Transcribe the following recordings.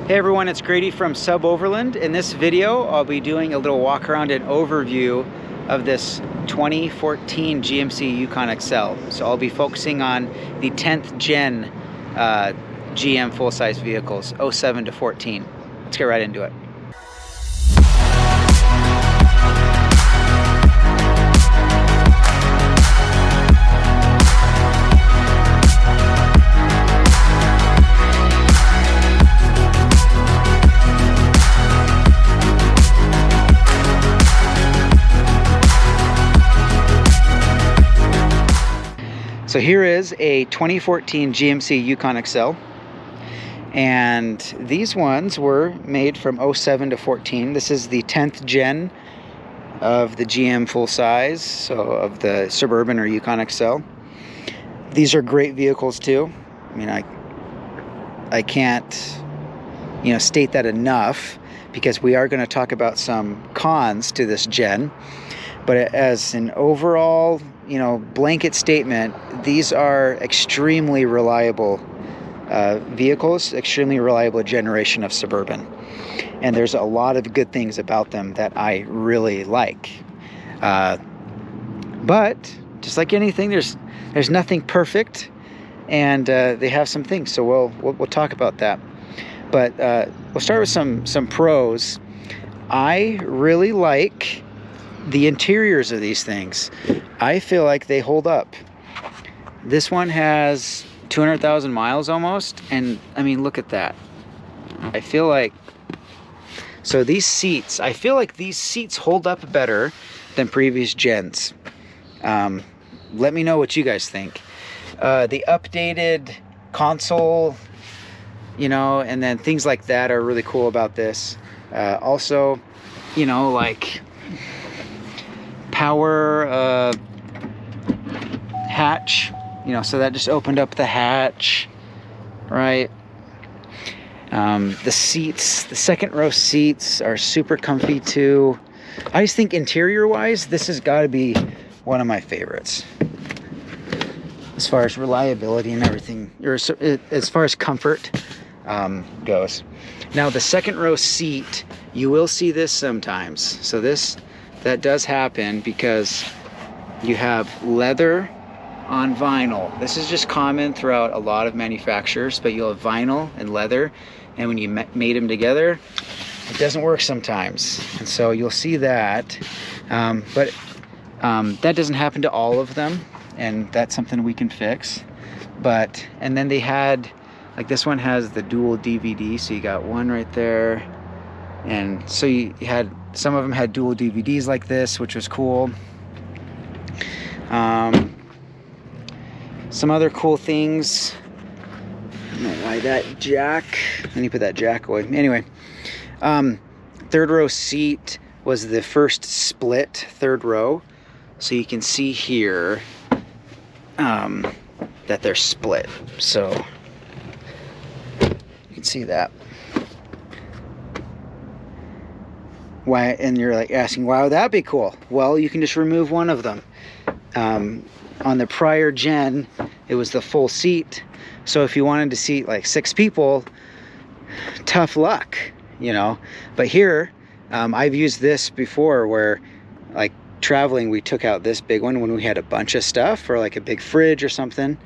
Hey everyone, it's Grady from SUBOVERLAND. In this video, I'll be doing a little walk around and overview of this 2014 GMC Yukon XL. So I'll be focusing on the 10th gen GM full-size vehicles, 07 to 14. Let's get right into it. So here is a 2014 GMC Yukon XL, and these ones were made from 07 to 14. This is the 10th gen of the GM full size, so of the Suburban or Yukon XL. These are great vehicles too. I mean, I can't, state that enough, because we are going to talk about some cons to this gen. But as an overall, blanket statement, these are extremely reliable vehicles, extremely reliable generation of Suburban. And there's a lot of good things about them that I really like. But just like anything, there's nothing perfect, and they have some things. So we'll talk about that. But we'll start with some pros. I really like the interiors of these things. I feel like they hold up. This one has 200,000 miles almost, and I mean, look at that. I feel like, so these seats, I feel like these seats hold up better than previous gens. Let me know what you guys think. The updated console, and then things like that are really cool about this. Also, like power hatch, so that just opened up the hatch, right? The seats, the second row seats are super comfy too. I just think interior wise, this has got to be one of my favorites as far as reliability and everything, or as far as comfort goes. Now the second row seat, you will see this sometimes. So that does happen because you have leather on vinyl. This is just common throughout a lot of manufacturers, but you'll have vinyl and leather, and when you made them together, it doesn't work sometimes, and so you'll see that. But that doesn't happen to all of them, and that's something we can fix. And then they had, like, this one has the dual DVD, so you got one right there, and so you had, some of them had dual DVDs like this, which was cool. Some other cool things. I don't know why that jack, I need to put that jack away. Anyway, third row seat was the first split third row. So you can see here that they're split. So you can see that. Why? And you're like asking, why would that be cool? Well, you can just remove one of them. On the prior gen, it was the full seat. So if you wanted to seat like 6 people, tough luck, But here, I've used this before where, like, traveling, we took out this big one when we had a bunch of stuff, or like a big fridge or something,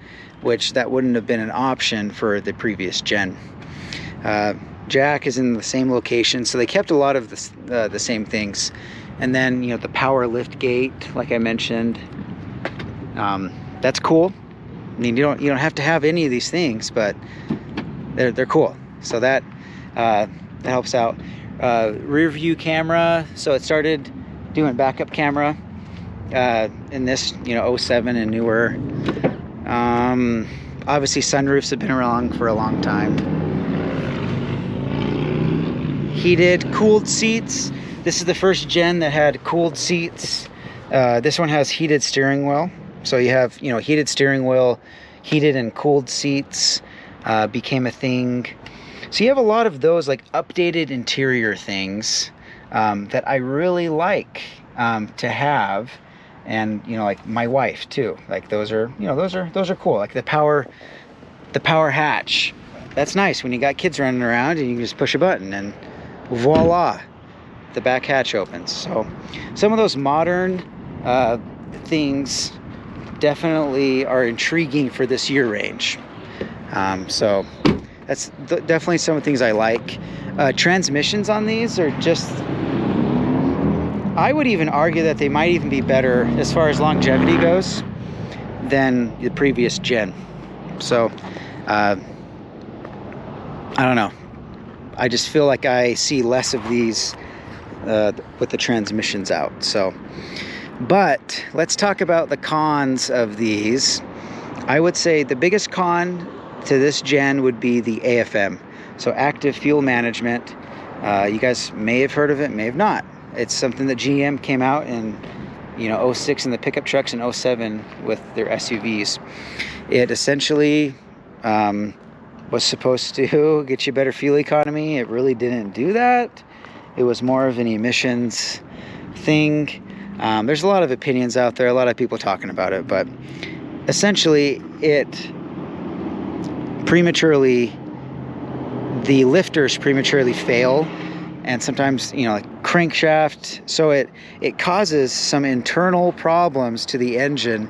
which that wouldn't have been an option for the previous gen. Jack is in the same location, so they kept a lot of the same things. And then, the power lift gate, like I mentioned, that's cool. I mean, you don't have to have any of these things, but they're cool. So that helps out. Rear view camera, so it started doing backup camera in this, 07 and newer. Obviously sunroofs have been around for a long time. Heated, cooled seats. This is the first gen that had cooled seats. This one has heated steering wheel. So you have, heated steering wheel, heated and cooled seats became a thing. So you have a lot of those, like, updated interior things that I really like to have. And, like my wife too. Like, those are, those are cool. Like the power hatch that's nice when you got kids running around and you can just push a button and voila, the back hatch opens. So some of those modern things definitely are intriguing for this year range. So that's definitely some of the things I like. Transmissions on these are just, I would even argue that they might even be better as far as longevity goes than the previous gen. So I don't know, I just feel like I see less of these with the transmissions out. So, but let's talk about the cons of these. I would say the biggest con to this gen would be the AFM, so active fuel management. You guys may have heard of it, may have not. It's something that GM came out in 06 in the pickup trucks and 07 with their SUVs. It essentially was supposed to get you better fuel economy. It really didn't do that. It was more of an emissions thing. There's a lot of opinions out there, a lot of people talking about it, but essentially the lifters prematurely fail, and sometimes like crankshaft, so it causes some internal problems to the engine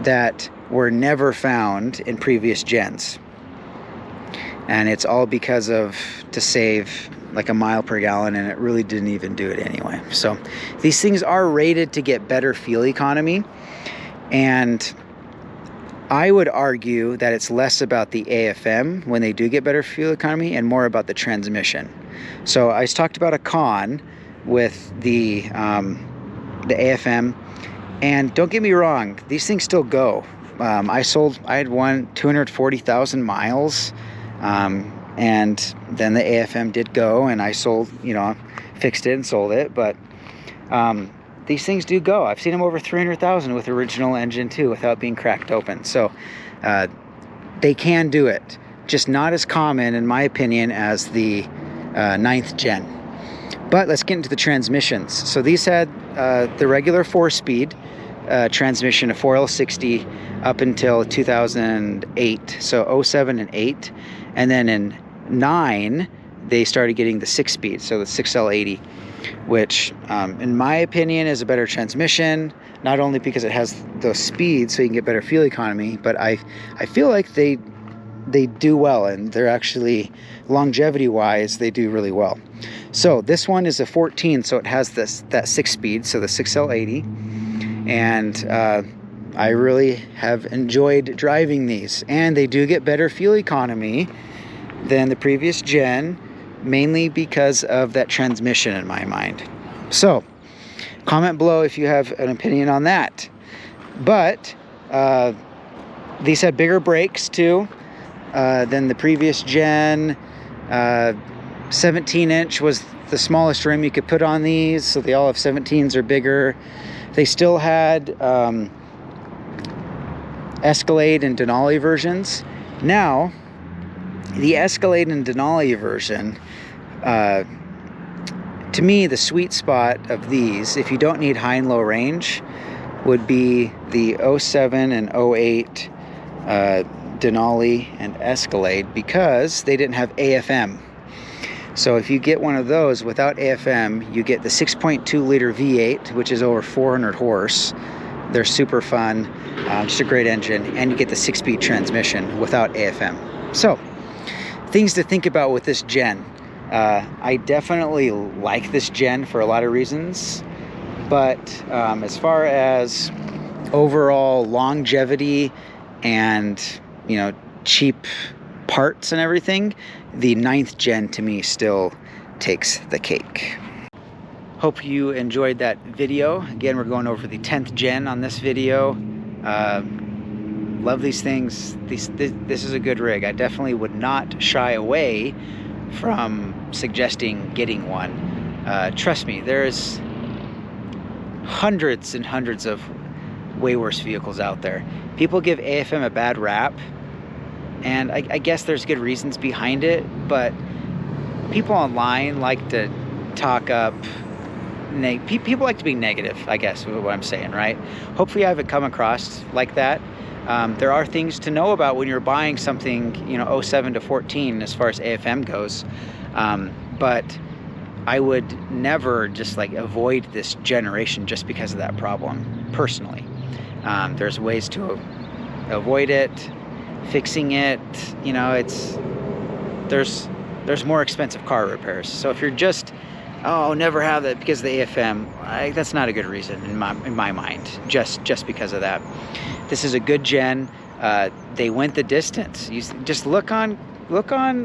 that were never found in previous gens, and it's all because of to save like a mile per gallon, and it really didn't even do it anyway. So these things are rated to get better fuel economy, and I would argue that it's less about the AFM when they do get better fuel economy and more about the transmission. So I talked about a con with the AFM, and don't get me wrong, these things still go. I had one 240,000 miles, and then the AFM did go, and I sold, fixed it and sold it, but these things do go. I've seen them over 300,000 with original engine too, without being cracked open. So they can do it, just not as common in my opinion as the 9th gen. But let's get into the transmissions. So these had the regular 4-speed transmission, a 4L60 up until 2008, so 07 and 8, and then in 9 they started getting the 6-speed, so the 6L80, which in my opinion is a better transmission, not only because it has those speeds so you can get better fuel economy, but I feel like they do well, and they're actually longevity wise they do really well. So this one is a 14, so it has that 6-speed, so the 6L80, and I really have enjoyed driving these, and they do get better fuel economy than the previous gen, mainly because of that transmission in my mind. So comment below if you have an opinion on that. But these have bigger brakes too than the previous gen. 17-inch was the smallest rim you could put on these, so they all have 17s or bigger. They still had Escalade and Denali versions. Now the Escalade and Denali version, to me, the sweet spot of these, if you don't need high and low range, would be the 07 and 08 Denali and Escalade, because they didn't have AFM. So if you get one of those without AFM, you get the 6.2 liter V8, which is over 400 horse. They're super fun, just a great engine, and you get the 6-speed transmission without AFM. So things to think about with this gen. I definitely like this gen for a lot of reasons, but as far as overall longevity and cheap parts and everything, the 9th gen to me still takes the cake. Hope you enjoyed that video. Again, we're going over the 10th gen on this video. Love these things. This is a good rig. I definitely would not shy away from suggesting getting one. Trust me, there's hundreds and hundreds of way worse vehicles out there. People give AFM a bad rap, and I guess there's good reasons behind it, but people online like to talk up, people like to be negative, I guess is what I'm saying, right? Hopefully I haven't come across like that. There are things to know about when you're buying something, you know, 07 to 14 as far as AFM goes. But I would never just like avoid this generation just because of that problem, personally. There's ways to avoid it, fixing it, you know, there's more expensive car repairs. So if you're just, oh, never have that because of the AFM, that's not a good reason in my mind, just because of that. This is a good gen. They went the distance. You just look on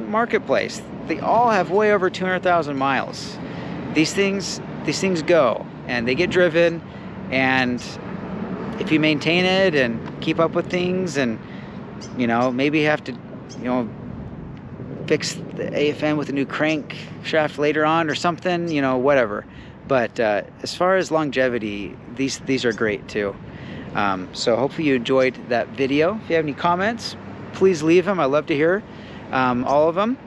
Marketplace. They all have way over 200,000 miles. These things go and they get driven, and if you maintain it and keep up with things, and you know, maybe have to, you know, fix the AFM with a new crank shaft later on or something, you know, whatever. But as far as longevity, these are great too. So hopefully you enjoyed that video. If you have any comments, please leave them. I love to hear all of them.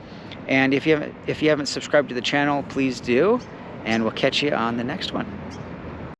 And if you haven't subscribed to the channel, please do. And we'll catch you on the next one.